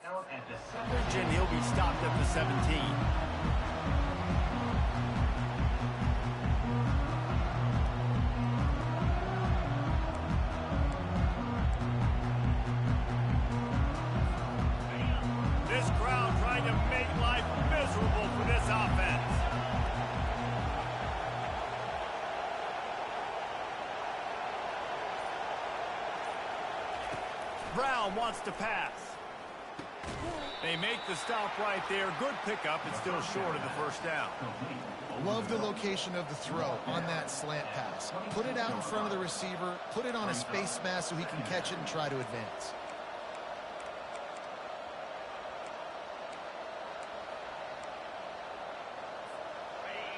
He'll be stopped at the 17. This crowd trying to make life miserable for this offense. Brown wants to pass. They make the stop right there. Good pickup. It's still short of the first down. Love the location of the throw on that slant pass. Put it out in front of the receiver. Put it on a space mass so he can catch it and try to advance.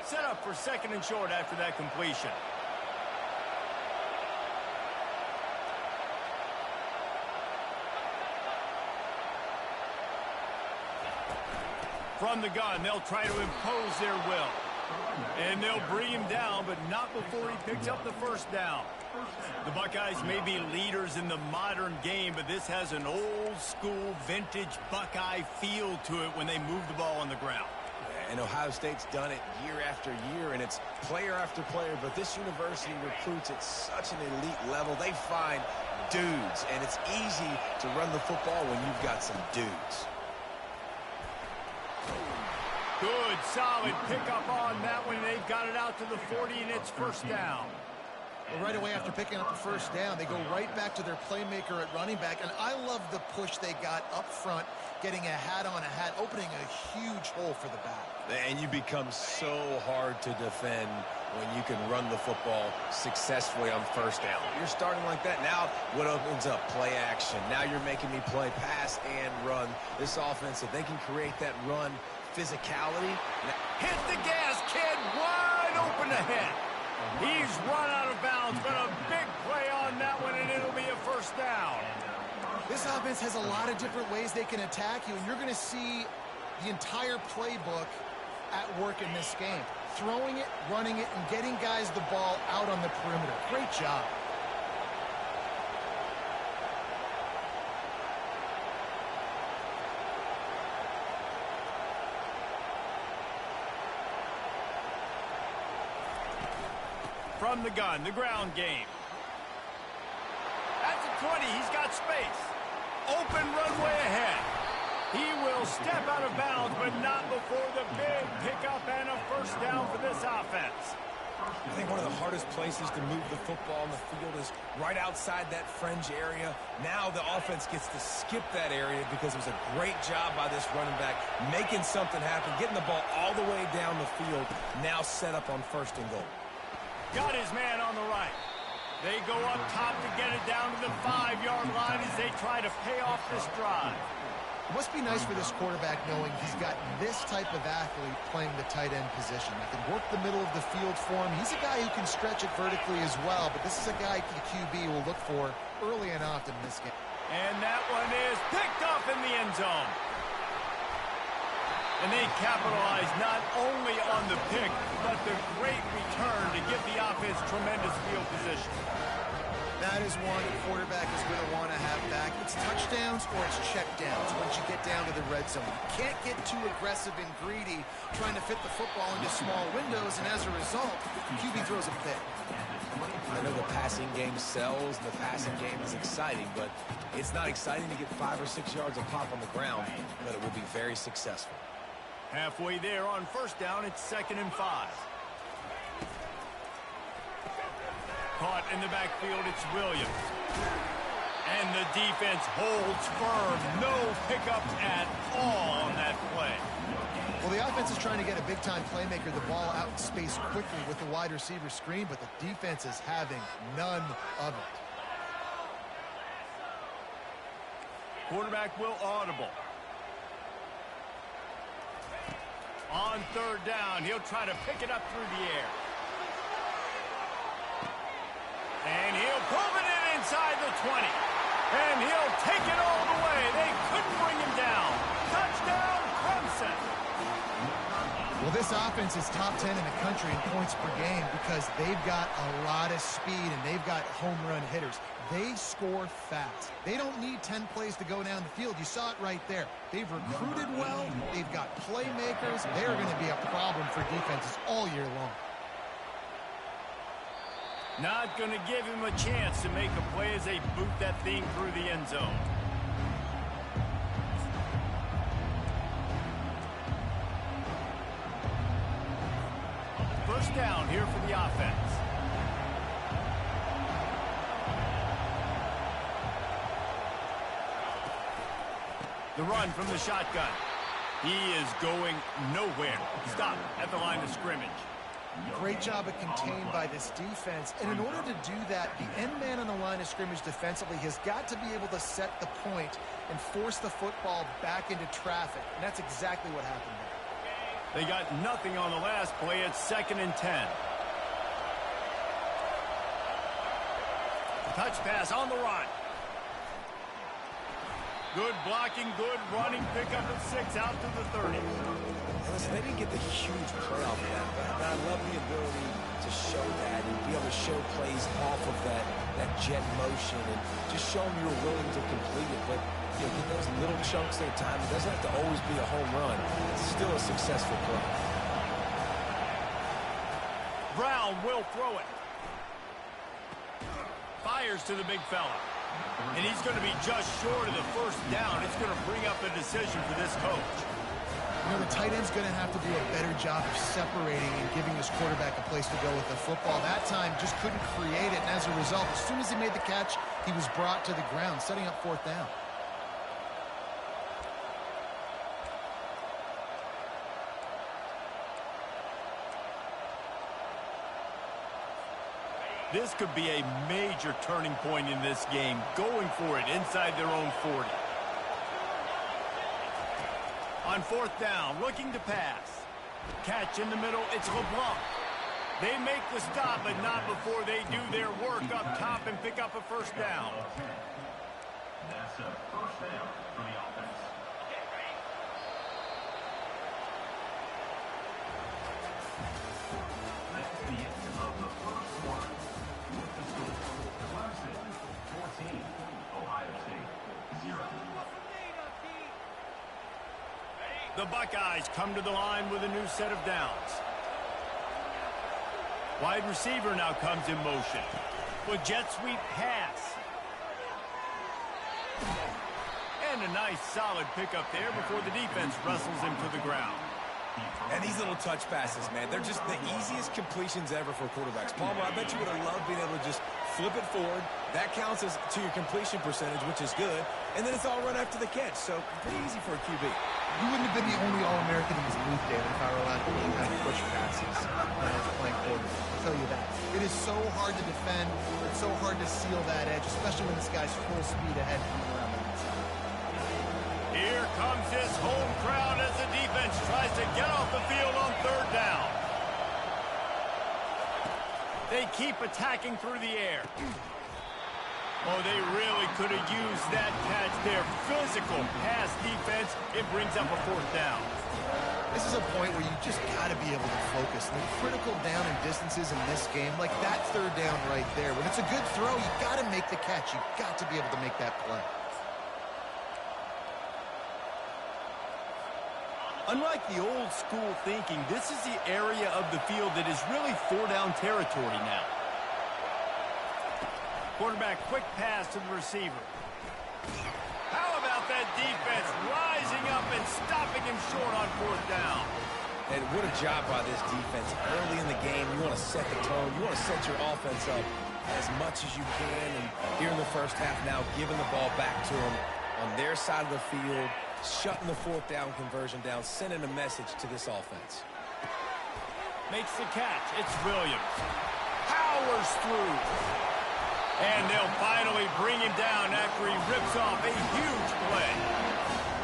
Set up for second and short after that completion. From the gun, they'll try to impose their will. And they'll bring him down, but not before he picks up the first down. The Buckeyes may be leaders in the modern game, but this has an old-school, vintage Buckeye feel to it when they move the ball on the ground. And Ohio State's done it year after year, and it's player after player, but this university recruits at such an elite level. They find dudes, and it's easy to run the football when you've got some dudes. Good, solid pickup on that one. They've got it out to the 40, and it's first down. Well, right away after picking up the first down, they go right back to their playmaker at running back. And I love the push they got up front, getting a hat on a hat, opening a huge hole for the back. And you become so hard to defend when you can run the football successfully on first down. You're starting like that. Now what opens up? Play action. Now you're making me play pass and run. This offense, if they can create that run physicality. Hit the gas, kid. Wide open ahead. He's run out of bounds, but a big play on that one, and it'll be a first down. This offense has a lot of different ways they can attack you, and you're going to see the entire playbook at work in this game. Throwing it, running it, and getting guys the ball out on the perimeter. Great job. From the gun, the ground game. At the 20, he's got space. Open runway ahead. He will step out of bounds, but not before the big pickup and a first down for this offense. I think one of the hardest places to move the football on the field is right outside that fringe area. Now the offense gets to skip that area because it was a great job by this running back, making something happen, getting the ball all the way down the field, now set up on first and goal. Got his man on the right. They go up top to get it down to the 5-yard line as they try to pay off this drive. It must be nice for this quarterback knowing he's got this type of athlete playing the tight end position. He can work the middle of the field for him. He's a guy who can stretch it vertically as well, but this is a guy the QB will look for early and often in this game. And that one is picked off in the end zone. And they capitalize not only on the pick, but the great return to give the offense tremendous field position. That is one the quarterback is going to want to have back. It's touchdowns or it's checkdowns once you get down to the red zone. You can't get too aggressive and greedy trying to fit the football into small windows, and as a result, the QB throws a pick. I know the passing game sells, and the passing game is exciting, but it's not exciting to get 5 or 6 yards of pop on the ground, but it will be very successful. Halfway there on first down, it's 2nd and 5. Caught in the backfield, it's Williams. And the defense holds firm. No pickup at all on that play. Well, the offense is trying to get a big-time playmaker the ball out in space quickly with the wide receiver screen, but the defense is having none of it. Quarterback will audible. On 3rd down, he'll try to pick it up through the air. And he'll move it in inside the 20. And he'll take it all the way. They couldn't bring him down. Touchdown, Clemson. Well, this offense is top 10 in the country in points per game because they've got a lot of speed and they've got home run hitters. They score fast. They don't need 10 plays to go down the field. You saw it right there. They've recruited well. They've got playmakers. They're going to be a problem for defenses all year long. Not going to give him a chance to make a play as they boot that thing through the end zone. First down here for the offense. The run from the shotgun. He is going nowhere. Stop at the line of scrimmage. Great job of contained by this defense. And in order to do that, the end man on the line of scrimmage defensively has got to be able to set the point and force the football back into traffic. And that's exactly what happened there. They got nothing on the last play. It's 2nd and 10. Touch pass on the run. Good blocking, good running. Pick up at 6 out to the 30. Listen, they didn't get the huge play off of that, but I love the ability to show that and be able to show plays off of that jet motion and just show them you're willing to complete it. But you know, get those little chunks at a time. It doesn't have to always be a home run. It's still a successful play. Brown will throw it. Fires to the big fella. And he's going to be just short of the first down. It's going to bring up a decision for this coach. You know, the tight end's going to have to do a better job of separating and giving his quarterback a place to go with the football. That time just couldn't create it, and as a result, as soon as he made the catch, he was brought to the ground, setting up 4th down. This could be a major turning point in this game, going for it inside their own 40. On 4th down, looking to pass. Catch in the middle, it's LeBlanc. They make the stop, but not before they do their work up top and pick up a first down. That's a first down for the offense. That's the end of the first quarter. With the score, Clemson 14, Ohio State 0. The Buckeyes come to the line with a new set of downs. Wide receiver now comes in motion. With jet sweep pass. And a nice solid pickup there before the defense wrestles him to the ground. And these little touch passes, man, they're just the easiest completions ever for quarterbacks. Palmer, I bet you would have loved being able to just flip it forward. That counts as to your completion percentage, which is good. And then it's all run after the catch, so pretty easy for a QB. You wouldn't have been the only All-American in his booth, David, if I were allowed to kind of push passes when I was playing quarterback. I'll tell you that. It is so hard to defend. It's so hard to seal that edge, especially when this guy's full speed ahead coming around the inside. Here comes his home crowd as the defense tries to get off the field on 3rd down. They keep attacking through the air. Oh, they really could have used that catch there. Physical pass defense. It brings up a 4th down. This is a point where you just got to be able to focus. The critical down and distances in this game, like that 3rd down right there. When it's a good throw, you got to make the catch. You got to be able to make that play. Unlike the old school thinking, this is the area of the field that is really 4-down territory now. Quarterback quick pass to the receiver. How about that defense rising up and stopping him short on 4th down? And what a job by this defense. Early in the game, you want to set the tone. You want to set your offense up as much as you can. And here in the first half now, giving the ball back to them on their side of the field, shutting the 4th down conversion down, sending a message to this offense. Makes the catch. It's Williams. Powers through. And they'll finally bring him down after he rips off a huge play.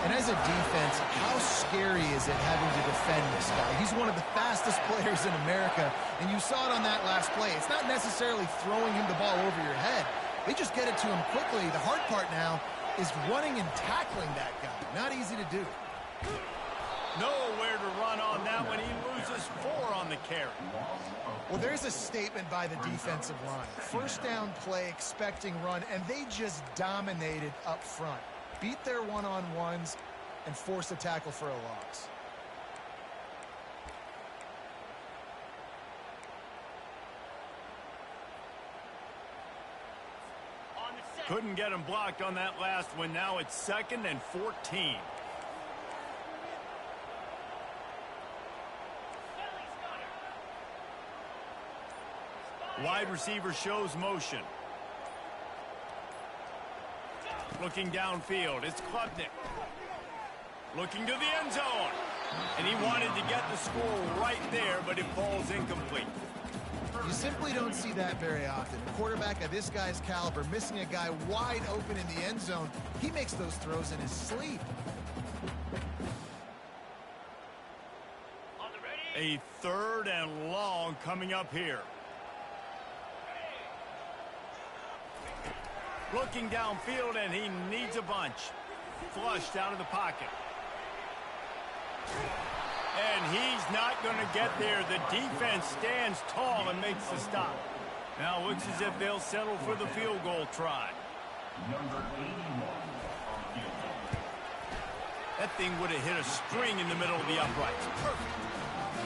And as a defense, how scary is it having to defend this guy? He's one of the fastest players in America, and you saw it on that last play. It's not necessarily throwing him the ball over your head. They just get it to him quickly. The hard part now is running and tackling that guy. Not easy to do. Nowhere to run on that one. He loses 4 on the carry. Well, there's a statement by the defensive line. First down play, expecting run, and they just dominated up front. Beat their one-on-ones and forced a tackle for a loss. Couldn't get him blocked on that last one. Now it's 2nd and 14. Wide receiver shows motion. Looking downfield, it's Klubnik. Looking to the end zone. And he wanted to get the score right there, but it falls incomplete. You simply don't see that very often. A quarterback of this guy's caliber missing a guy wide open in the end zone. He makes those throws in his sleep. A 3rd and long coming up here. Looking downfield, and he needs a bunch. Flushed out of the pocket. And he's not going to get there. The defense stands tall and makes the stop. Now it looks as if they'll settle for the field goal try. Number 81 on the field goal. That thing would have hit a string in the middle of the uprights. Perfect.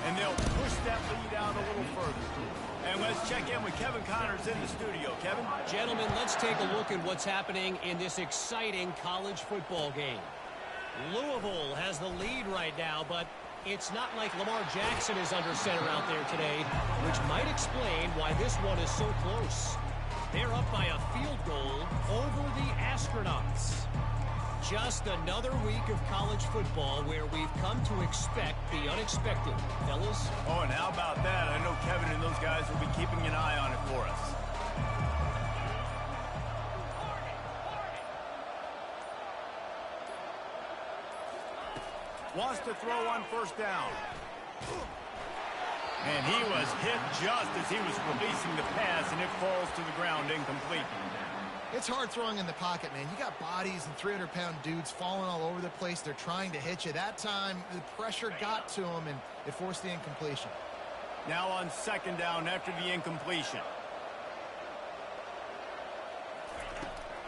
And they'll push that lead out a little further. And let's check in with Kevin Connors in the studio. Kevin? Gentlemen, let's take a look at what's happening in this exciting college football game. Louisville has the lead right now, but it's not like Lamar Jackson is under center out there today, which might explain why this one is so close. They're up by a field goal over the Astronauts. Just another week of college football where we've come to expect the unexpected. Fellas? Oh, and how about that? I know Kevin and those guys will be keeping an eye on it for us. Wants to throw on 1st down. And he was hit just as he was releasing the pass, and it falls to the ground incomplete. It's hard throwing in the pocket, man. You got bodies and 300-pound dudes falling all over the place. They're trying to hit you. That time, the pressure got to him, and it forced the incompletion. Now on 2nd down after the incompletion.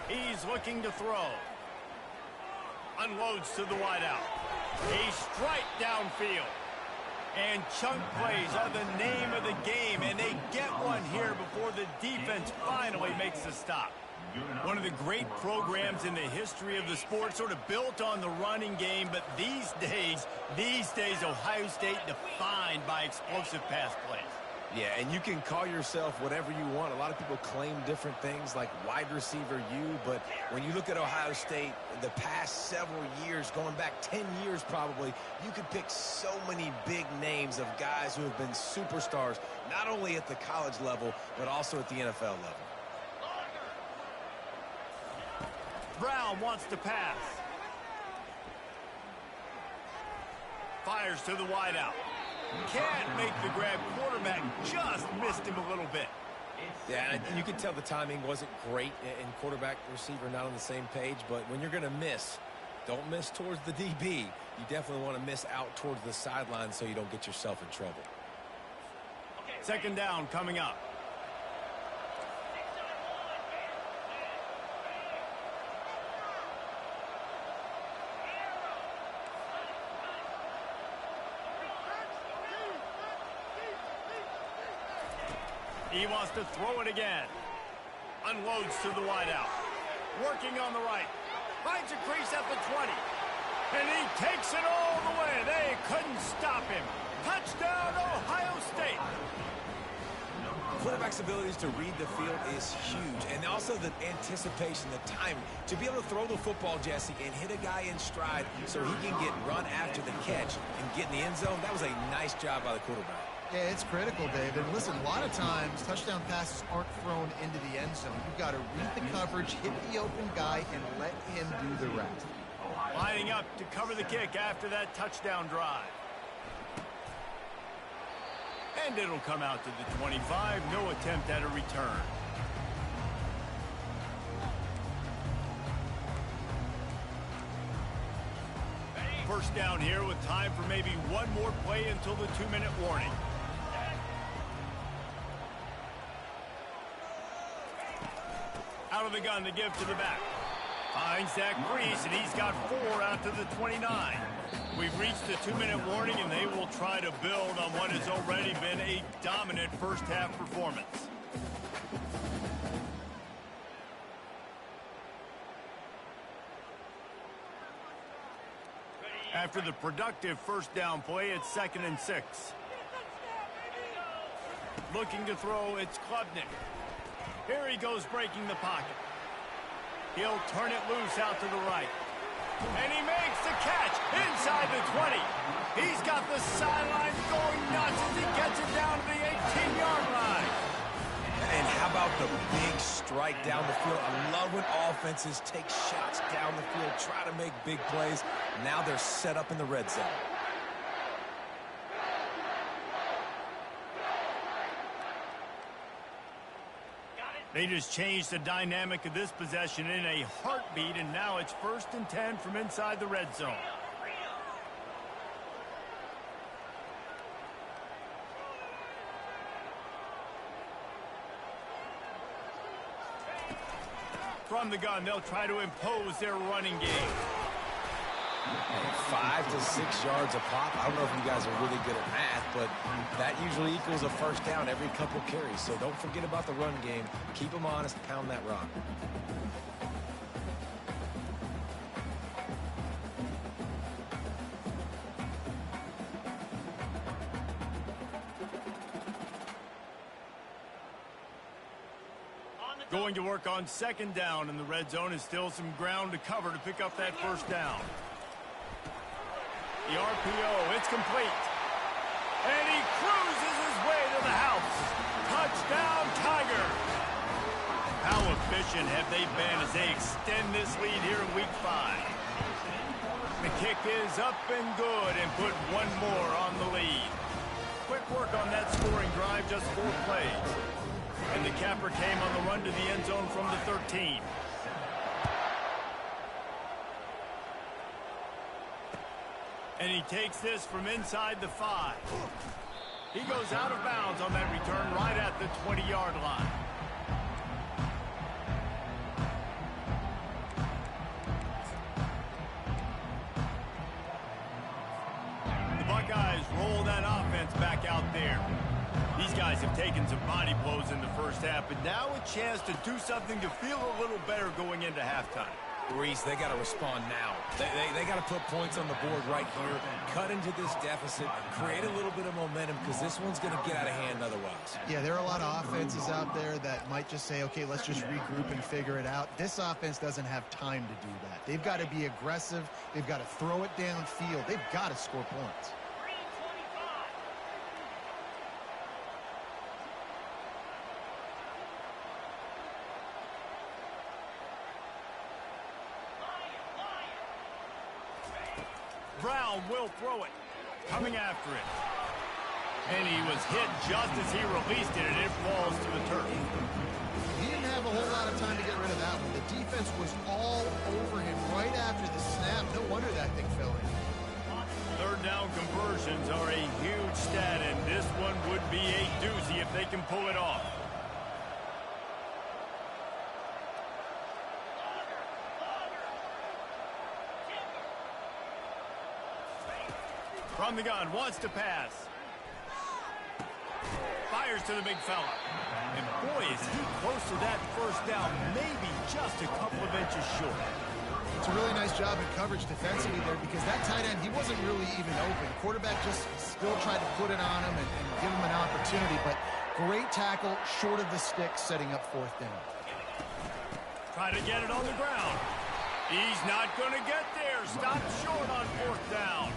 He's looking to throw. Unloads to the wideout. A strike downfield. And chunk plays are the name of the game, and they get one here before the defense finally makes the stop. One of the great programs in the history of the sport, sort of built on the running game, but these days, Ohio State defined by explosive pass plays. Yeah, and you can call yourself whatever you want. A lot of people claim different things like wide receiver U, but when you look at Ohio State, the past several years, going back 10 years probably, you could pick so many big names of guys who have been superstars, not only at the college level, but also at the NFL level. Brown wants to pass. Fires to the wideout. Can't make the grab. Quarterback just missed him a little bit. Yeah, and you can tell the timing wasn't great, and quarterback receiver not on the same page, but when you're going to miss, don't miss towards the DB. You definitely want to miss out towards the sideline so you don't get yourself in trouble. 2nd down coming up. He wants to throw it again. Unloads to the wideout. Working on the right. Finds a crease at the 20. And he takes it all the way. They couldn't stop him. Touchdown, Ohio State. Quarterback's abilities to read the field is huge, and also the anticipation, the timing. To be able to throw the football, Jesse, and hit a guy in stride so he can get run after the catch and get in the end zone, that was a nice job by the quarterback. Yeah, it's critical, David. Listen, a lot of times, touchdown passes aren't thrown into the end zone. You've got to read the coverage, hit the open guy, and let him do the rest. Lining up to cover the kick after that touchdown drive. And it'll come out to the 25. No attempt at a return. first down here with time for maybe one more play until the 2-minute warning. Out of the gun to give to the back. Finds that crease, and he's got 4 out to the 29. We've reached the 2-minute warning, and they will try to build on what has already been a dominant first-half performance. After the productive first down play, it's 2nd and 6. Looking to throw, it's Klubnik. Here he goes breaking the pocket. He'll turn it loose out to the right. And he makes the catch inside the 20. He's got the sidelines going nuts as he gets it down to the 18-yard line. And how about the big strike down the field? I love when offenses take shots down the field, try to make big plays. Now they're set up in the red zone. They just changed the dynamic of this possession in a heartbeat, and now it's 1st and 10 from inside the red zone. From the gun, they'll try to impose their running game. 5 to 6 yards a pop. I don't know if you guys are really good at math, but that usually equals a first down every couple carries. So don't forget about the run game. Keep them honest, pound that rock. Going to work on 2nd down in the red zone, is still some ground to cover to pick up that first down. The RPO, it's complete. And he cruises his way to the house. Touchdown, Tiger. How efficient have they been as they extend this lead here in Week 5? The kick is up and good, and put one more on the lead. Quick work on that scoring drive, just 4 plays. And the capper came on the run to the end zone from the 13. And he takes this from inside the 5. He goes out of bounds on that return right at the 20-yard line. The Buckeyes roll that offense back out there. These guys have taken some body blows in the first half, but now a chance to do something to feel a little better going into halftime. Reese, they got to respond now. They got to put points on the board right here, cut into this deficit, create a little bit of momentum, because this one's going to get out of hand otherwise. Yeah, there are a lot of offenses out there that might just say, okay, let's just regroup and figure it out. This offense doesn't have time to do that. They've got to be aggressive. They've got to throw it downfield. They've got to score points. Brown will throw it. Coming after it. And he was hit just as he released it, and it falls to the turf. He didn't have a whole lot of time to get rid of that one. The defense was all over him right after the snap. No wonder that thing fell in. 3rd down conversions are a huge stat, and this one would be a doozy if they can pull it off. From the gun, wants to pass. Fires to the big fella. And boy, is he close to that first down, maybe just a couple of inches short. It's a really nice job in coverage defensively there, because that tight end, he wasn't really even open. Quarterback just still tried to put it on him and give him an opportunity, but great tackle short of the stick, setting up 4th down. Try to get it on the ground. He's not going to get there. Stop short on 4th down.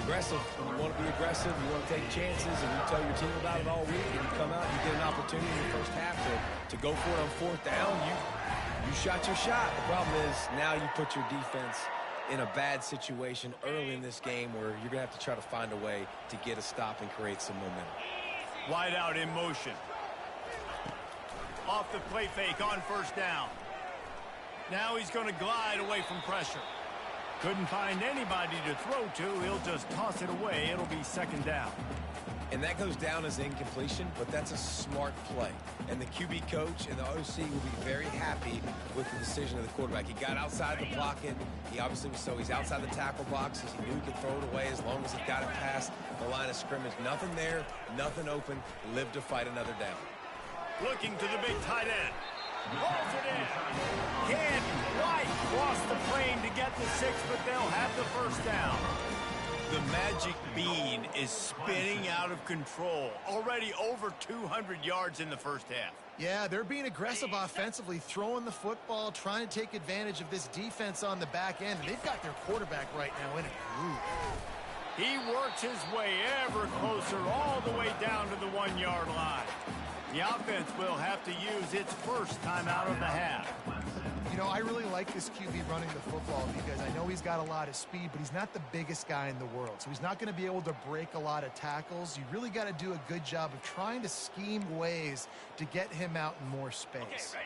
Aggressive. When you want to be aggressive, you want to take chances, and you tell your team about it all week, and you come out and you get an opportunity in the first half to go for it on 4th down. You shot your shot. The problem is now you put your defense in a bad situation early in this game where you're going to have to try to find a way to get a stop and create some momentum. Wide out in motion. Off the play fake on 1st down. Now he's going to glide away from pressure. Couldn't find anybody to throw to. He'll just toss it away. It'll be second down. And that goes down as incompletion, but that's a smart play. And the QB coach and the OC will be very happy with the decision of the quarterback. He got outside the blocking. He obviously was he's outside the tackle boxes. He knew he could throw it away as long as he got it past the line of scrimmage. Nothing there, nothing open. Live to fight another down. Looking to the big tight end. Rolls it in. Can't quite cross the plane to get the 6, but they'll have the first down. The magic bean is spinning out of control. Already over 200 yards in the first half. Yeah, they're being aggressive offensively, throwing the football, trying to take advantage of this defense on the back end. And they've got their quarterback right now in a groove. He works his way ever closer all the way down to the 1-yard line. The offense will have to use its first timeout of the half. You know, I really like this QB running the football because I know he's got a lot of speed, but he's not the biggest guy in the world. So he's not going to be able to break a lot of tackles. You really got to do a good job of trying to scheme ways to get him out in more space. Okay,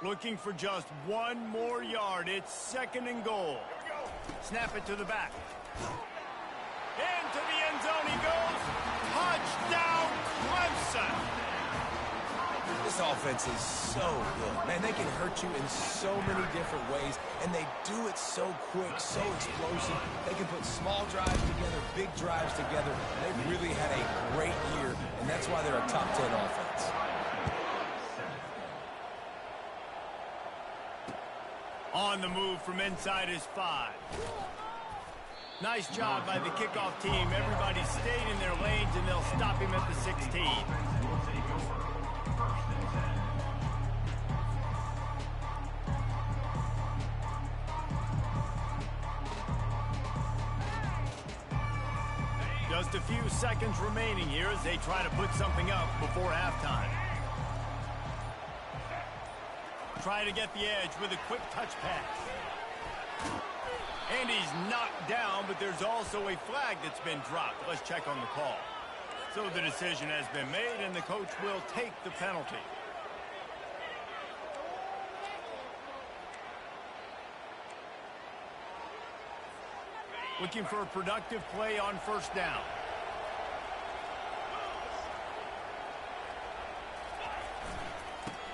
ready? Looking for just 1 more yard. It's second and goal. Snap it to the back. Into the end zone he goes. Touchdown, Clemson. This offense is so good. Man, they can hurt you in so many different ways, and they do it so quick, so explosive. They can put small drives together, big drives together. They've really had a great year, and that's why they're a top 10 offense. On the move from inside his 5. Nice job by the kickoff team. Everybody stayed in their lanes, and they'll stop him at the 16. Just a few seconds remaining here as they try to put something up before halftime. Try to get the edge with a quick touch pass. And he's knocked down, but there's also a flag that's been dropped. Let's check on the call. So the decision has been made, and the coach will take the penalty. Looking for a productive play on first down.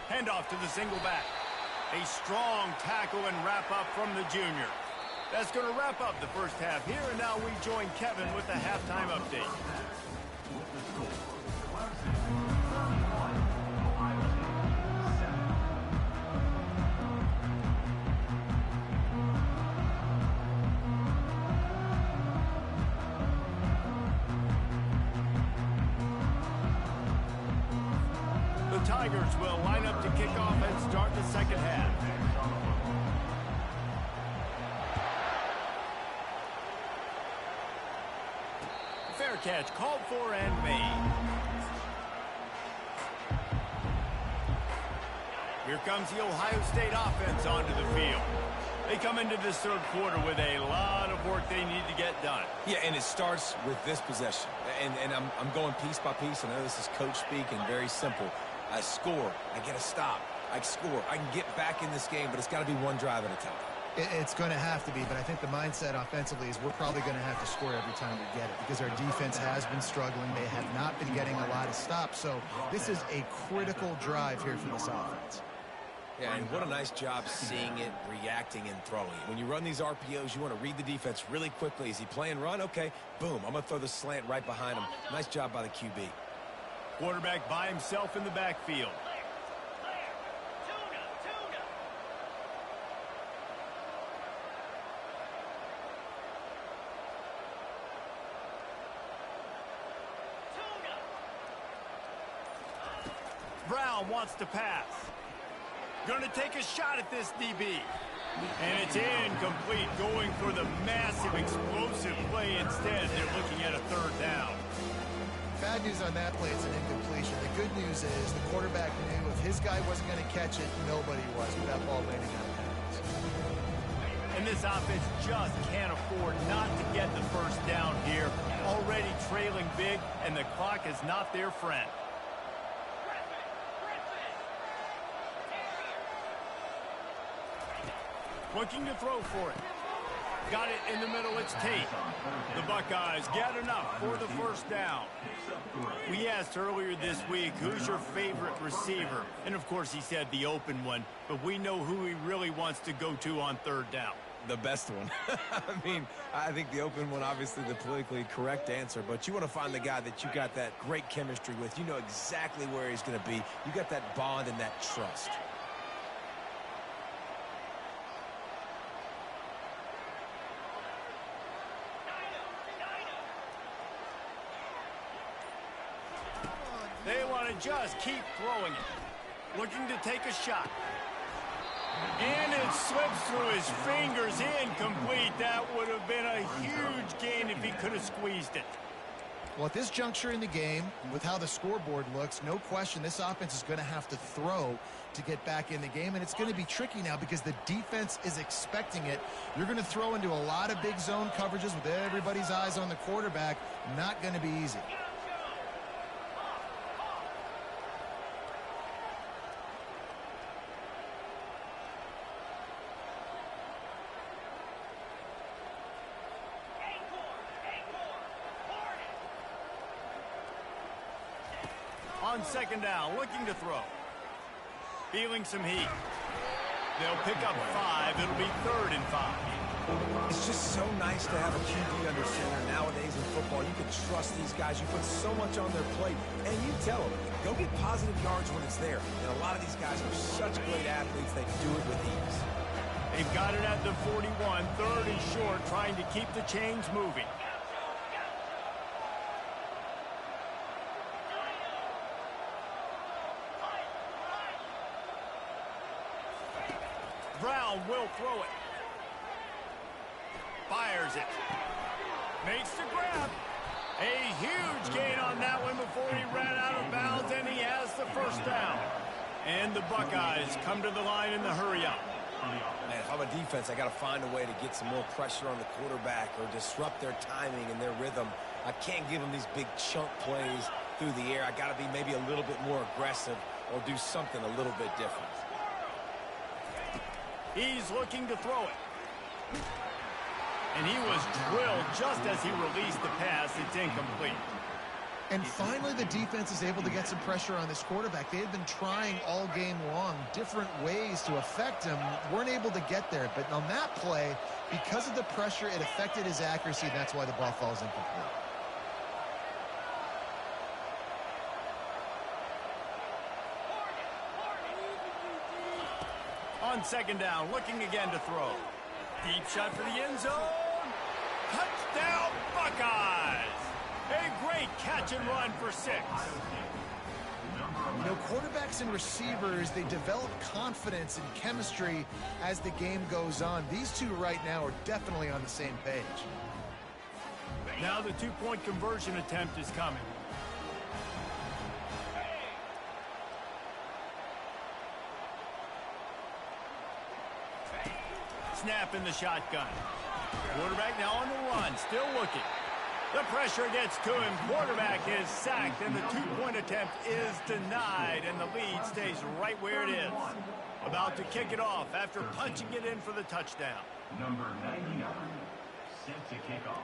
Handoff to the single back. A strong tackle and wrap up from the junior. That's going to wrap up the first half here, and now we join Kevin with the halftime update. The Tigers will line up to kick off and start the second half. Fair catch called for and made. Here comes the Ohio State offense onto the field. They come into this third quarter with a lot of work they need to get done. Yeah, and it starts with this possession. And I'm going piece by piece. I know this is coach speak and very simple. I score. I get a stop. I score. I can get back in this game, but it's got to be one drive at a time. It's going to have to be, but I think the mindset offensively is we're probably going to have to score every time we get it because our defense has been struggling. They have not been getting a lot of stops, so this is a critical drive here for this offense. Yeah, and what a nice job seeing it, reacting, and throwing it. When you run these RPOs, you want to read the defense really quickly. Is he playing run? Okay, boom. I'm going to throw the slant right behind him. Nice job by the QB. Quarterback by himself in the backfield. Brown wants to pass. Going to take a shot at this DB. And it's incomplete, going for the massive explosive play instead. They're looking at a third down. Bad news on that play, it's an incompletion. The good news is the quarterback knew if his guy wasn't going to catch it, nobody was with that ball landing out of bounds. And this offense just can't afford not to get the first down here. Already trailing big, and the clock is not their friend. Looking to throw for it. Got it in the middle. It's Tate. The Buckeyes get enough for the first down. We asked earlier this week, who's your favorite receiver? And, of course, he said the open one. But we know who he really wants to go to on third down. The best one. I mean, I think the open one, obviously the politically correct answer, but you want to find the guy that you got that great chemistry with. You know exactly where he's going to be. You got that bond and that trust. They want to just keep throwing it. Looking to take a shot. And it slips through his fingers, incomplete. That would have been a huge gain if he could have squeezed it. Well, at this juncture in the game, with how the scoreboard looks, no question this offense is going to have to throw to get back in the game, and it's going to be tricky now because the defense is expecting it. You're going to throw into a lot of big zone coverages with everybody's eyes on the quarterback. Not going to be easy. On second down, looking to throw. Feeling some heat. They'll pick up 5. It'll be 3rd and 5. It's just so nice to have a QB under center. Nowadays in football, you can trust these guys. You put so much on their plate, and you tell them, go get positive yards when it's there. And a lot of these guys are such great athletes, they do it with ease. They've got it at the 41, 3rd and short, trying to keep the chains moving. Brown will throw it. Fires it. Makes the grab. A huge gain on that one before he ran out of bounds, and he has the first down. And the Buckeyes come to the line in the hurry-up. Man, if I'm a defense, I got to find a way to get some more pressure on the quarterback or disrupt their timing and their rhythm. I can't give them these big chunk plays through the air. I got to be maybe a little bit more aggressive or do something a little bit different. He's looking to throw it. And he was drilled just as he released the pass. It's incomplete. And finally, the defense is able to get some pressure on this quarterback. They had been trying all game long different ways to affect him. Weren't able to get there. But on that play, because of the pressure, it affected his accuracy, and that's why the ball falls incomplete. On second down, looking again to throw. Deep shot for the end zone. Touchdown, Buckeyes! A great catch and run for 6. You know, quarterbacks and receivers, they develop confidence and chemistry as the game goes on. These two right now are definitely on the same page. Now the 2-point conversion attempt is coming. Snap in the shotgun. Quarterback now on the run, still looking. The pressure gets to him. Quarterback is sacked, and the 2-point attempt is denied, and the lead stays right where it is. About to kick it off after punching it in for the touchdown. Number 99, set to kick off.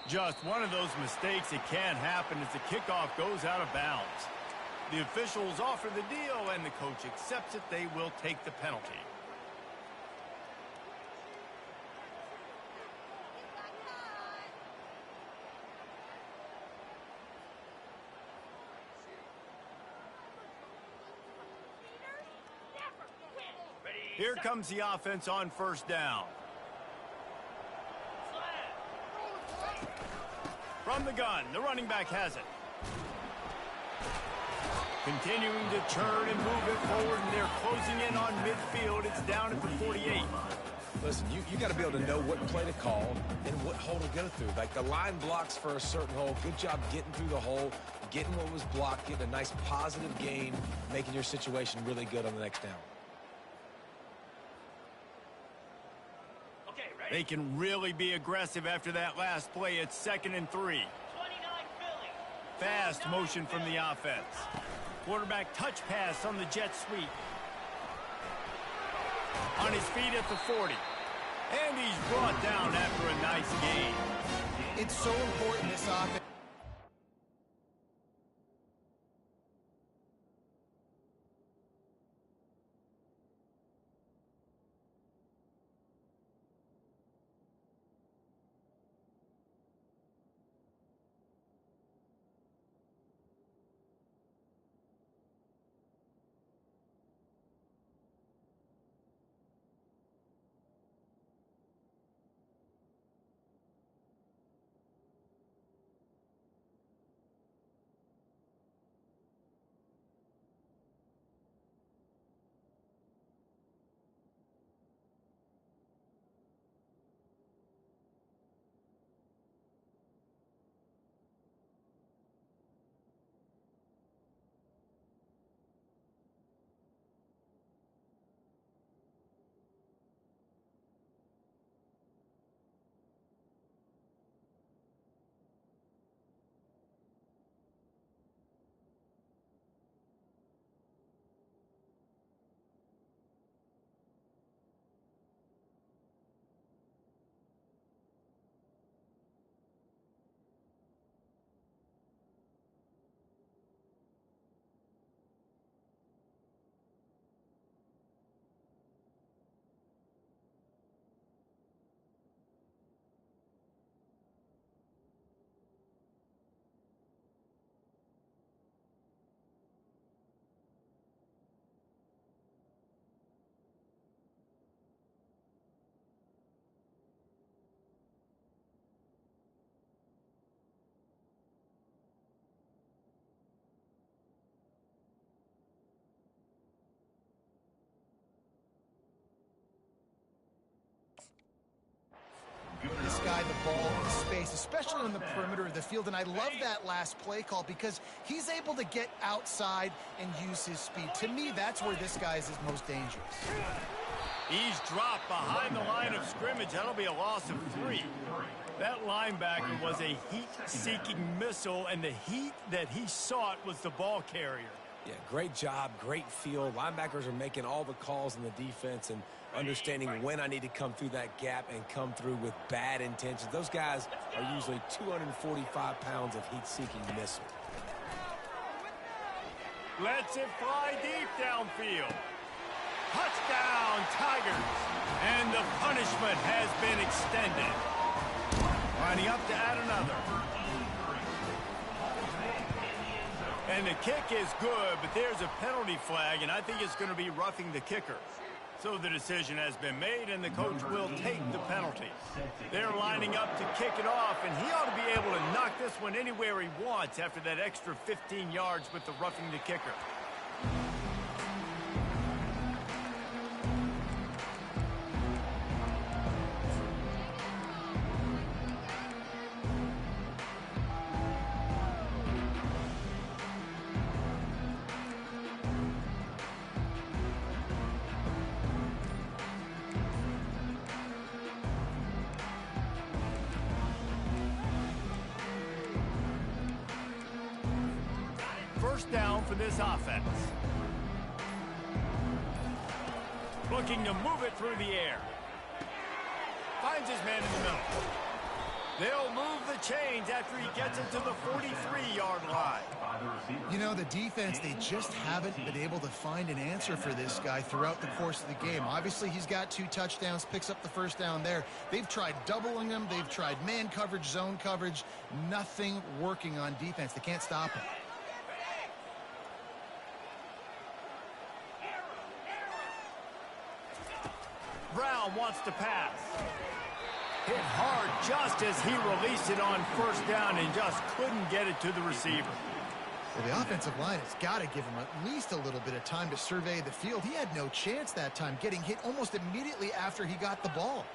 Just one of those mistakes that can happen as the kickoff goes out of bounds. The officials offer the deal, and the coach accepts it. They will take the penalty. Here comes the offense on first down. From the gun, the running back has it. Continuing to turn and move it forward, and they're closing in on midfield. It's down at the 48. Listen, you got to be able to know what play to call and what hole to go through. Like the line blocks for a certain hole. Good job getting through the hole, getting what was blocked, getting a nice positive gain, making your situation really good on the next down. They can really be aggressive after that last play. It's 2nd and 3. Fast motion from the offense. Quarterback touch pass on the jet sweep. On his feet at the 40. And he's brought down after a nice gain. It's so important, this offense. This guy the ball in space, especially on the perimeter of the field, and I love that last play call because he's able to get outside and use his speed. To me, that's where this guy is his most dangerous. He's dropped behind the line of scrimmage. That'll be a loss of 3. That linebacker was a heat-seeking missile, and the heat that he sought was the ball carrier. Yeah, great job, great feel. Linebackers are making all the calls in the defense and understanding when I need to come through that gap and come through with bad intentions. Those guys are usually 245 pounds of heat-seeking missile. Lets it fly deep downfield. Touchdown, Tigers. And the punishment has been extended. Lining up to add another. And the kick is good, but there's a penalty flag, and I think it's going to be roughing the kicker. So the decision has been made, and the coach will take the penalty. They're lining up to kick it off, and he ought to be able to knock this one anywhere he wants after that extra 15 yards with the roughing the kicker. First down for this offense. Looking to move it through the air. Finds his man in the middle. They'll move the chains after he gets it to the 43-yard line. You know, the defense, they just haven't been able to find an answer for this guy throughout the course of the game. Obviously, he's got 2 touchdowns, picks up the first down there. They've tried doubling him. They've tried man coverage, zone coverage. Nothing working on defense. They can't stop him. Brown wants to pass. Hit hard just as he released it on first down and just couldn't get it to the receiver. Well, the offensive line has got to give him at least a little bit of time to survey the field. He had no chance that time, getting hit almost immediately after he got the ball.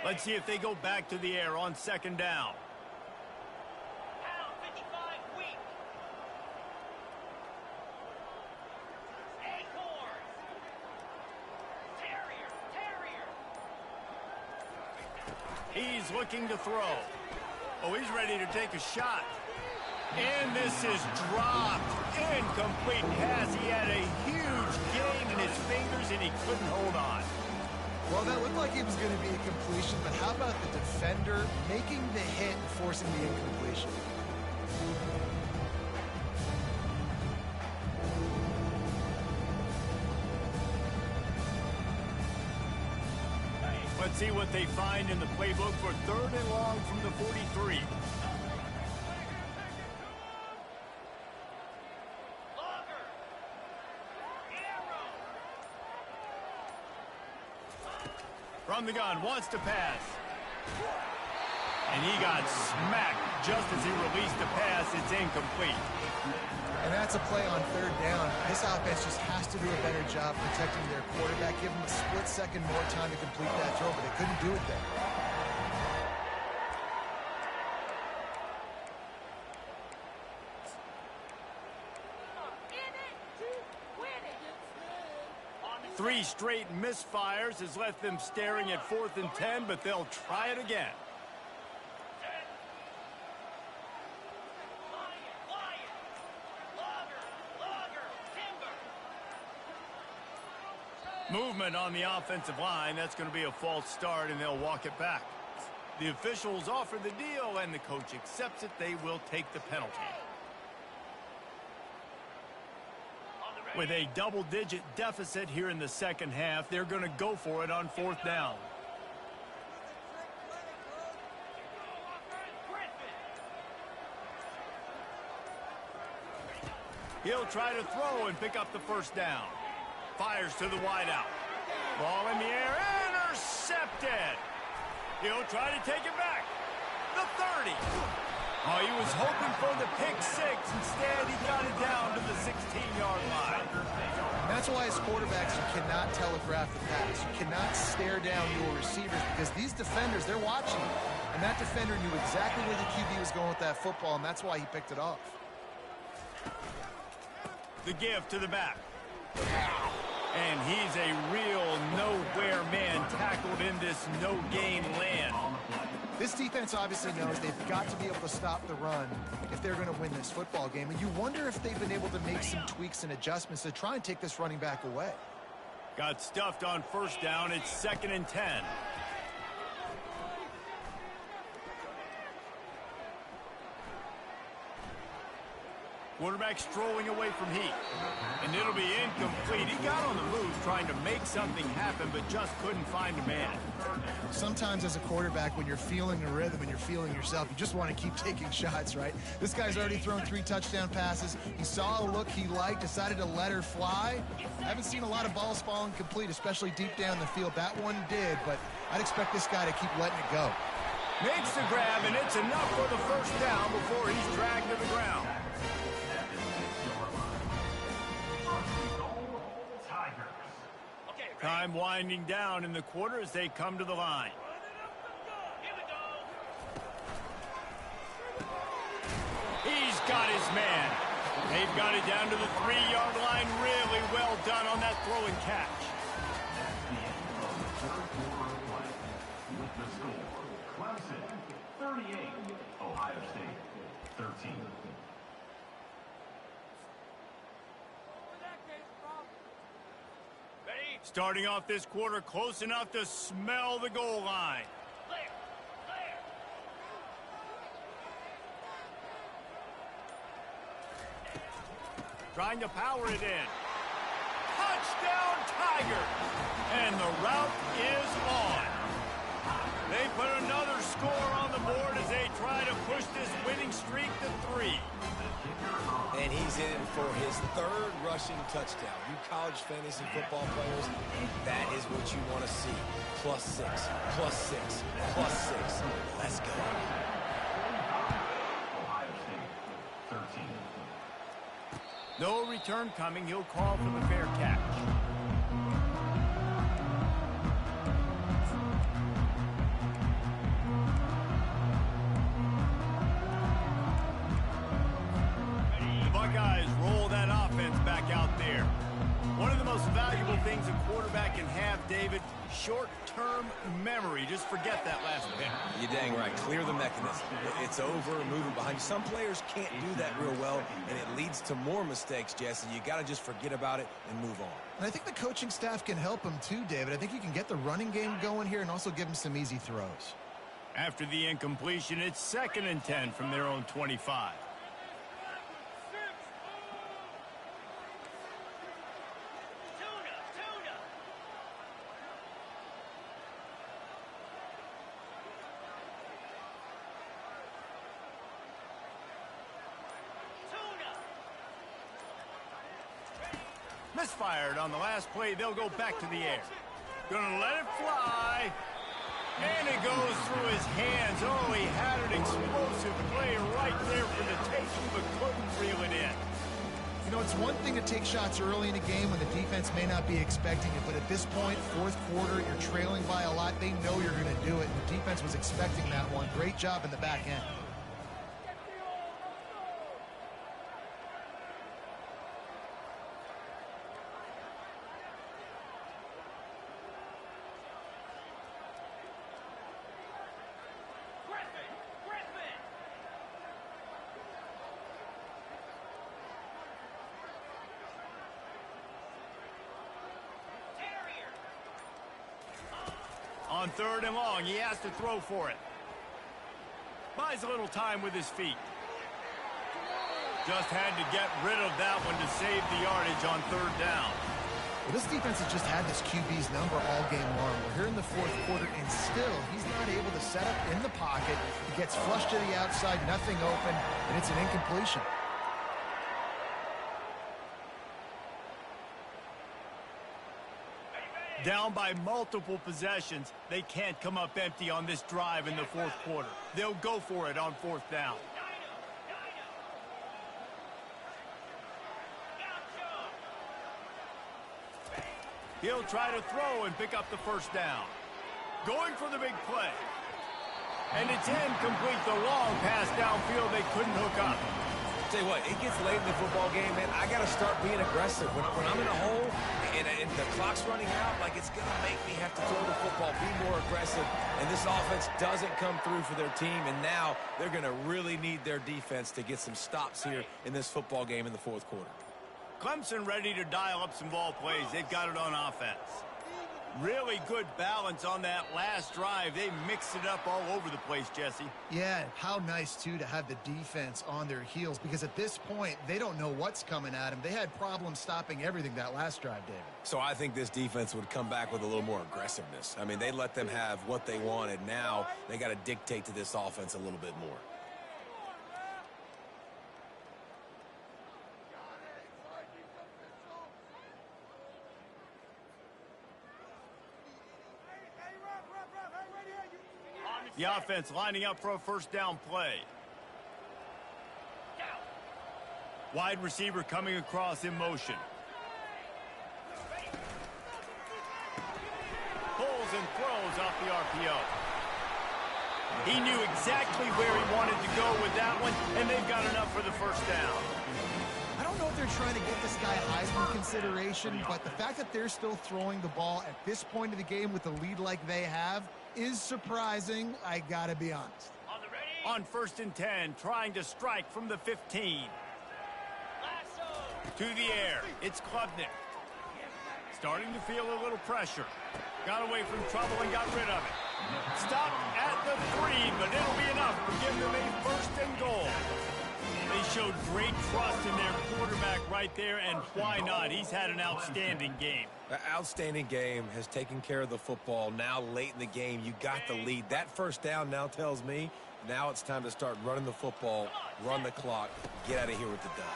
Let's see if they go back to the air on second down. He's looking to throw. Oh, he's ready to take a shot. And this is dropped. Incomplete pass. He had a huge gain in his fingers, and he couldn't hold on. Well, that looked like it was going to be a completion, but how about the defender making the hit and forcing the incompletion? Let's see what they find in the playbook for 3rd and long from the 43. From the gun, wants to pass. And he got smacked just as he released the pass. It's incomplete. And that's a play on 3rd down. This offense just has to do a better job protecting their quarterback. Give them a split second more time to complete that throw, but they couldn't do it there. Three straight misfires has left them staring at 4th and 10, but they'll try it again. Movement on the offensive line. That's going to be a false start, and they'll walk it back. The officials offer the deal, and the coach accepts it. They will take the penalty. With a double-digit deficit here in the second half, they're going to go for it on 4th down. He'll try to throw and pick up the 1st down. Fires to the wideout. Ball in the air, intercepted. He'll try to take it back. The 30. Oh, he was hoping for the pick 6. Instead, he got it down to the 16-yard line. And that's why as quarterbacks, you cannot telegraph the pass. You cannot stare down your receivers because these defenders, they're watching you. And that defender knew exactly where the QB was going with that football, and that's why he picked it off. The give to the back. And he's a real nowhere man tackled in this no-gain land. This defense obviously knows they've got to be able to stop the run if they're going to win this football game. And you wonder if they've been able to make some tweaks and adjustments to try and take this running back away. Got stuffed on 1st down. It's 2nd and 10. Quarterback strolling away from heat. And it'll be incomplete. He got on the move trying to make something happen, but just couldn't find a man. Sometimes as a quarterback, when you're feeling the rhythm and you're feeling yourself, you just want to keep taking shots, right? This guy's already thrown 3 touchdown passes. He saw a look he liked, decided to let her fly. I haven't seen a lot of balls falling complete, especially deep down the field. That one did, but I'd expect this guy to keep letting it go. Makes the grab, and it's enough for the 1st down before he's dragged to the ground. Time winding down in the quarter as they come to the line. He's got his man. They've got it down to the 3-yard line. Really well done on that throw and catch. With the score, Clemson 38, Ohio State 13. Starting off this quarter close enough to smell the goal line. Trying to power it in. Touchdown, Tigers! And the route is on. They put another score on the board as they try to push this winning streak to 3. And he's in for his third rushing touchdown. You college fantasy football players, that is what you want to see. +6, +6, +6. Let's go. Ohio State, 13. No return coming. He'll call for the fair catch. The Buckeyes roll that offense back out there. One of the most valuable things a quarterback can have, David, short-term memory. Just forget that last pick. You're dang right. Clear the mechanism. It's over, moving behind you. Some players can't do that real well, and it leads to more mistakes, Jesse. You got to just forget about it and move on. And I think the coaching staff can help him too, David. I think you can get the running game going here and also give him some easy throws. After the incompletion, it's 2nd and 10 from their own 25. Misfired on the last play. They'll go back to the air. Gonna let it fly. And it goes through his hands. Oh, he had an explosive play right there for the taking, but couldn't reel it in. You know, it's one thing to take shots early in a game when the defense may not be expecting it, but at this point, 4th quarter, you're trailing by a lot. They know you're going to do it. The defense was expecting that one. Great job in the back end. On 3rd and long, he has to throw for it. Buys a little time with his feet. Just had to get rid of that one to save the yardage on 3rd down. Well, this defense has just had this QB's number all game long. We're here in the 4th quarter, and still, he's not able to set up in the pocket. He gets flushed to the outside, nothing open, and it's an incompletion. Down by multiple possessions, they can't come up empty on this drive in the 4th quarter. They'll go for it on 4th down. He'll try to throw and pick up the 1st down. Going for the big play. And it's incomplete. The long pass downfield they couldn't hook up. Tell you what, it gets late in the football game, man. I got to start being aggressive. When I'm in a hole and the clock's running out, like, it's going to make me have to throw the football, be more aggressive. And this offense doesn't come through for their team, and now they're going to really need their defense to get some stops here in this football game in the 4th quarter. Clemson ready to dial up some ball plays. They've got it on offense. Really good balance on that last drive. They mixed it up all over the place, Jesse. Yeah, how nice, too, to have the defense on their heels, because at this point, they don't know what's coming at them. They had problems stopping everything that last drive, David. So I think this defense would come back with a little more aggressiveness. I mean, they let them have what they wanted. Now they got to dictate to this offense a little bit more. The offense lining up for a 1st down play. Wide receiver coming across in motion. Pulls and throws off the RPO. He knew exactly where he wanted to go with that one, and they've got enough for the 1st down. I don't know if they're trying to get this guy Heisman consideration, but the fact that they're still throwing the ball at this point of the game with the lead like they have is surprising, I gotta be honest. On 1st and 10, trying to strike from the 15. To the air, it's Klubnik. Starting to feel a little pressure. Got away from trouble and got rid of it. Stopped at the 3, but it'll be enough to give them a 1st and goal. They showed great trust in their quarterback right there, and why not? He's had an outstanding game. An outstanding game, has taken care of the football. Now late in the game, you got the lead. That first down now tells me now it's time to start running the football, run the clock, get out of here with the dub.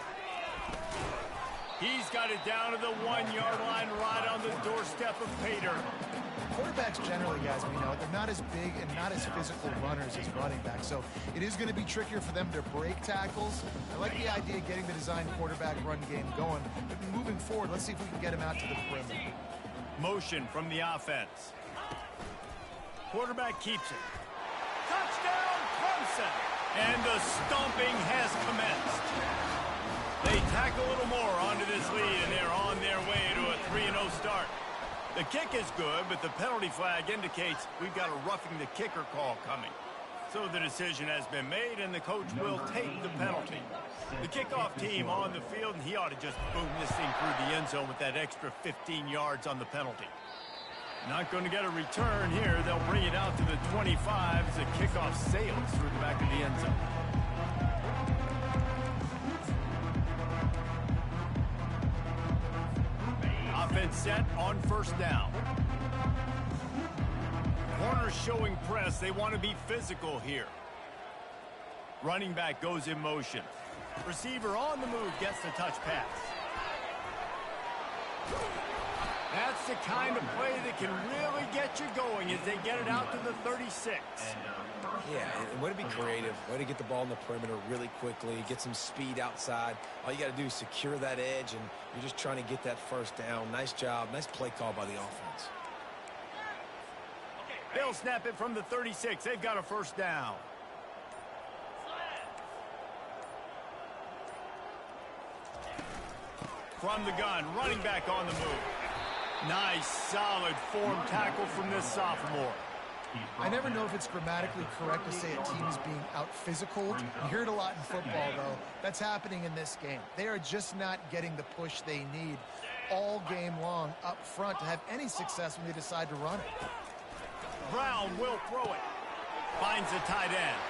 He's got it down to the 1-yard line right on the doorstep of Pater. Quarterbacks generally, guys, we know, they're not as big and not as physical runners as running backs, so it is going to be trickier for them to break tackles. I like the idea of getting the design quarterback run game going, but moving forward, let's see if we can get him out to the perimeter. Motion from the offense. Quarterback keeps it. Touchdown, Clemson! And the stomping has commenced. They tack a little more onto this lead, and they're on their way to a 3-0 start. The kick is good, but the penalty flag indicates we've got a roughing the kicker call coming. So the decision has been made, and the coach will take the penalty. The kickoff team on the field, and he ought to just boom this thing through the end zone with that extra 15 yards on the penalty. Not going to get a return here. They'll bring it out to the 25 as the kickoff sails through the back of the end zone. Offense set on first down. Corners showing press. They want to be physical here. Running back goes in motion. Receiver on the move gets the touch pass. That's the kind of play that can really get you going as they get it out to the 36. Yeah, and way to be creative, way to get the ball in the perimeter really quickly, get some speed outside. All you got to do is secure that edge, and you're just trying to get that first down. Nice job, nice play call by the offense. They'll snap it from the 36. They've got a first down. From the gun, running back on the move. Nice, solid form tackle from this sophomore. I never know if it's grammatically correct to say a team is being out-physical. You hear it a lot in football, though. That's happening in this game. They are just not getting the push they need all game long up front to have any success when they decide to run it. Brown will throw it. Finds the tight end.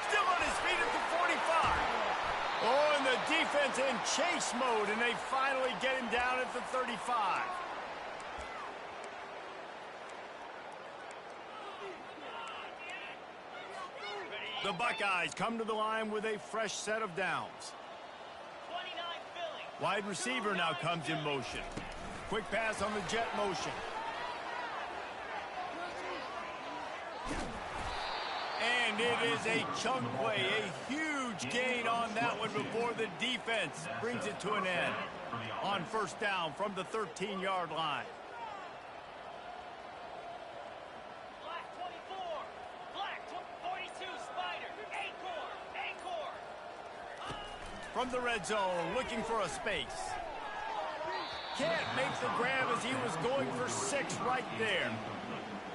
Still on his feet at the 45. Oh, and the defense in chase mode, and they finally get him down at the 35. The Buckeyes come to the line with a fresh set of downs. Wide receiver now comes in motion. Quick pass on the jet motion. And it is a chunk play, a huge gain on that one before the defense brings it to an end. On first down from the 13-yard line. From the red zone, looking for a space. Can't make the grab as he was going for 6 right there.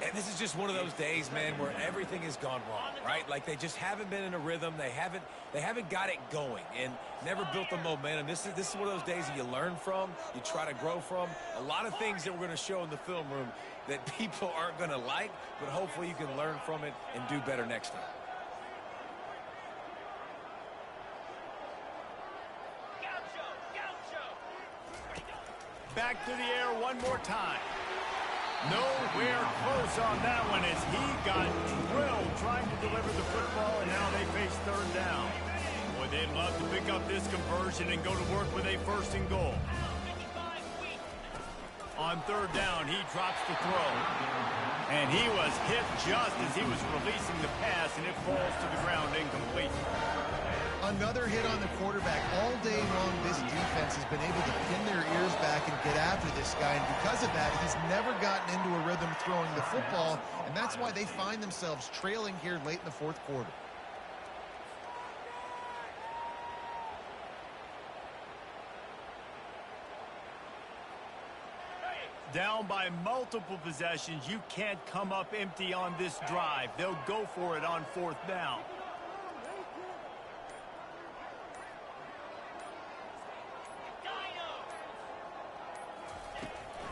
And this is just one of those days, man, where everything has gone wrong, right? Like they just haven't been in a rhythm. They haven't got it going and never built the momentum. This is one of those days that you learn from, you try to grow from. A lot of things that we're going to show in the film room that people aren't going to like, but hopefully you can learn from it and do better next time. Back to the air one more time. Nowhere close on that one as he got drilled trying to deliver the football, and now they face third down. Boy, they'd love to pick up this conversion and go to work with a first and goal. On third down, he drops the throw. And he was hit just as he was releasing the pass, and it falls to the ground incomplete. Another hit on the quarterback. All day long, this defense has been able to pin their ears back and get after this guy, and because of that, he's never gotten into a rhythm throwing the football, and that's why they find themselves trailing here late in the fourth quarter. Down by multiple possessions, you can't come up empty on this drive. They'll go for it on fourth down.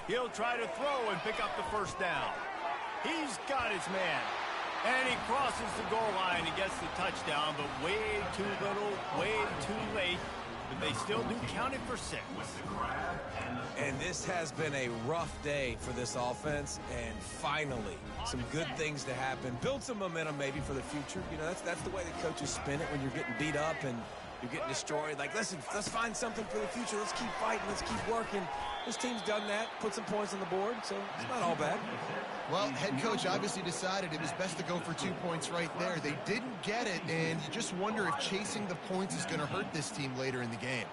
He'll try to throw and pick up the first down. He's got his man. And he crosses the goal line and gets the touchdown, but way too little, way too late. But they still do count it for 6. And this has been a rough day for this offense, and finally, some good things to happen. Build some momentum maybe for the future. You know, that's the way the coaches spin it when you're getting beat up and you're getting destroyed. Like, listen, let's find something for the future. Let's keep fighting. Let's keep working. This team's done that, put some points on the board, so it's not all bad. Well, head coach obviously decided it was best to go for 2 points right there. They didn't get it, and you just wonder if chasing the points is going to hurt this team later in the game.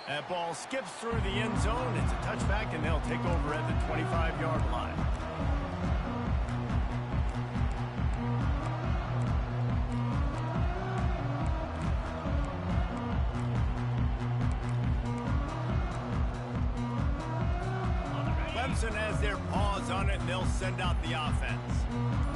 That ball skips through the end zone. It's a touchback, and they'll take over at the 25-yard line. Clemson has their paws on it, and they'll send out the offense.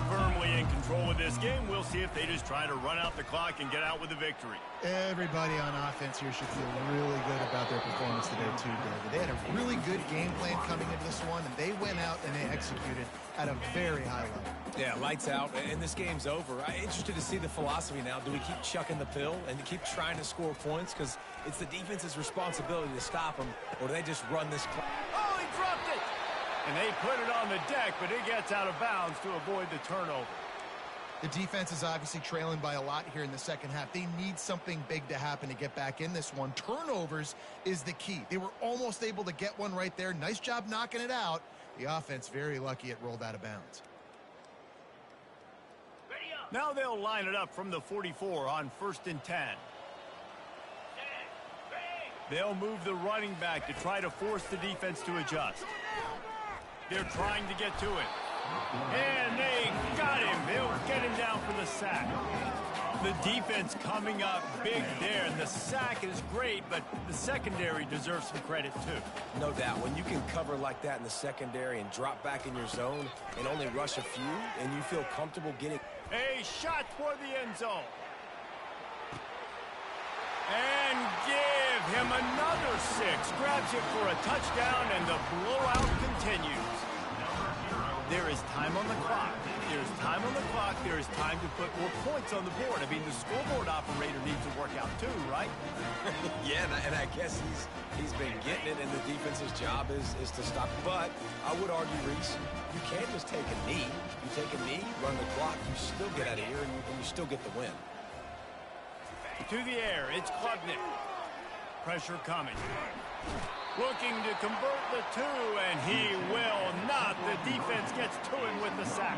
Firmly in control of this game. We'll see if they just try to run out the clock and get out with a victory. Everybody on offense here should feel really good about their performance today, too, David. They had a really good game plan coming into this one, and they went out and they executed at a very high level. Yeah, lights out, and this game's over. I'm interested to see the philosophy now. Do we keep chucking the pill and keep trying to score points? Because it's the defense's responsibility to stop them, or do they just run this clock? Oh, he dropped it! And they put it on the deck, but it gets out of bounds to avoid the turnover. The defense is obviously trailing by a lot here in the second half. They need something big to happen to get back in this one. Turnovers is the key. They were almost able to get one right there. Nice job knocking it out. The offense very lucky it rolled out of bounds. Now they'll line it up from the 44 on 1st and 10. They'll move the running back to try to force the defense to adjust. They're trying to get to it. And they got him. They'll get him down for the sack. The defense coming up big there, and the sack is great, but the secondary deserves some credit too. No doubt. When you can cover like that in the secondary and drop back in your zone and only rush a few, and you feel comfortable getting... A shot toward the end zone. And give him another 6. Grabs it for a touchdown, and the blowout continues. There is time on the clock. There's time on the clock. There is time to put more points on the board. I mean, the scoreboard operator needs to work out too, right? Yeah, and I guess he's been getting it, and the defense's job is to stop. But I would argue, Reese, you can't just take a knee. You take a knee, run the clock, you still get out of here, and you still get the win. To the air, it's Klubnik. Pressure coming. Looking to convert the 2, and he will not. The defense gets to him with the sack.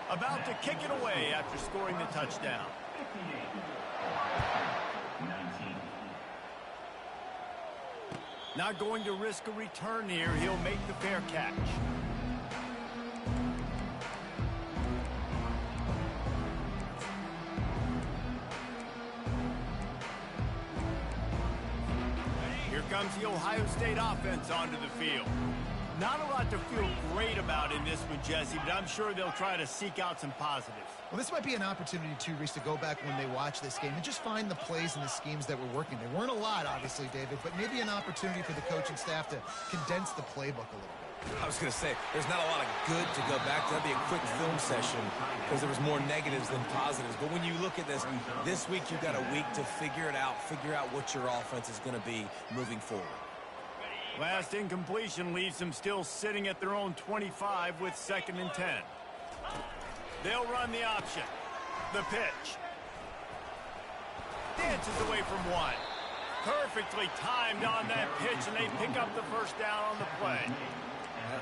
About to kick it away after scoring the touchdown. Not going to risk a return here. He'll make the fair catch. Here comes the Ohio State offense onto the field. Not a lot to feel great about in this one, Jesse, but I'm sure they'll try to seek out some positives. Well, this might be an opportunity, too, Reese, to go back when they watch this game and just find the plays and the schemes that were working. There weren't a lot, obviously, David, but maybe an opportunity for the coaching staff to condense the playbook a little bit. I was going to say, there's not a lot of good to go back to. That'd be a quick film session because there was more negatives than positives. But when you look at this week you've got a week to figure it out, figure out what your offense is going to be moving forward. Last incompletion leaves them still sitting at their own 25 with 2nd and 10. They'll run the option. The pitch. Dances away from 1. Perfectly timed on that pitch, and they pick up the first down on the play.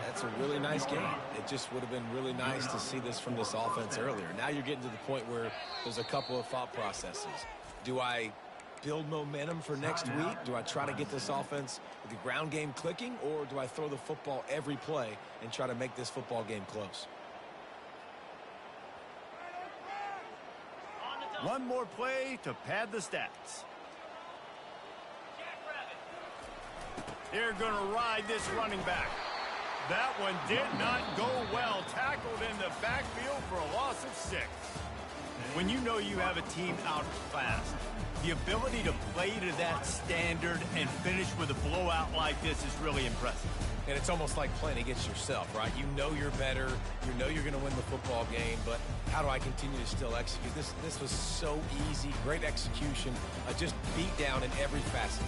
That's a really nice game. It just would have been really nice to see this from this offense earlier. Now you're getting to the point where there's a couple of thought processes. Do I build momentum for next week? Do I try to get this offense with the ground game clicking, or do I throw the football every play and try to make this football game close? One more play to pad the stats. They're going to ride this running back. That one did not go well. Tackled in the backfield for a loss of 6. When you know you have a team outclassed, the ability to play to that standard and finish with a blowout like this is really impressive. And it's almost like playing against yourself, right? You know you're better. You know you're going to win the football game, but how do I continue to still execute? This was so easy. Great execution. Just beat down in every facet.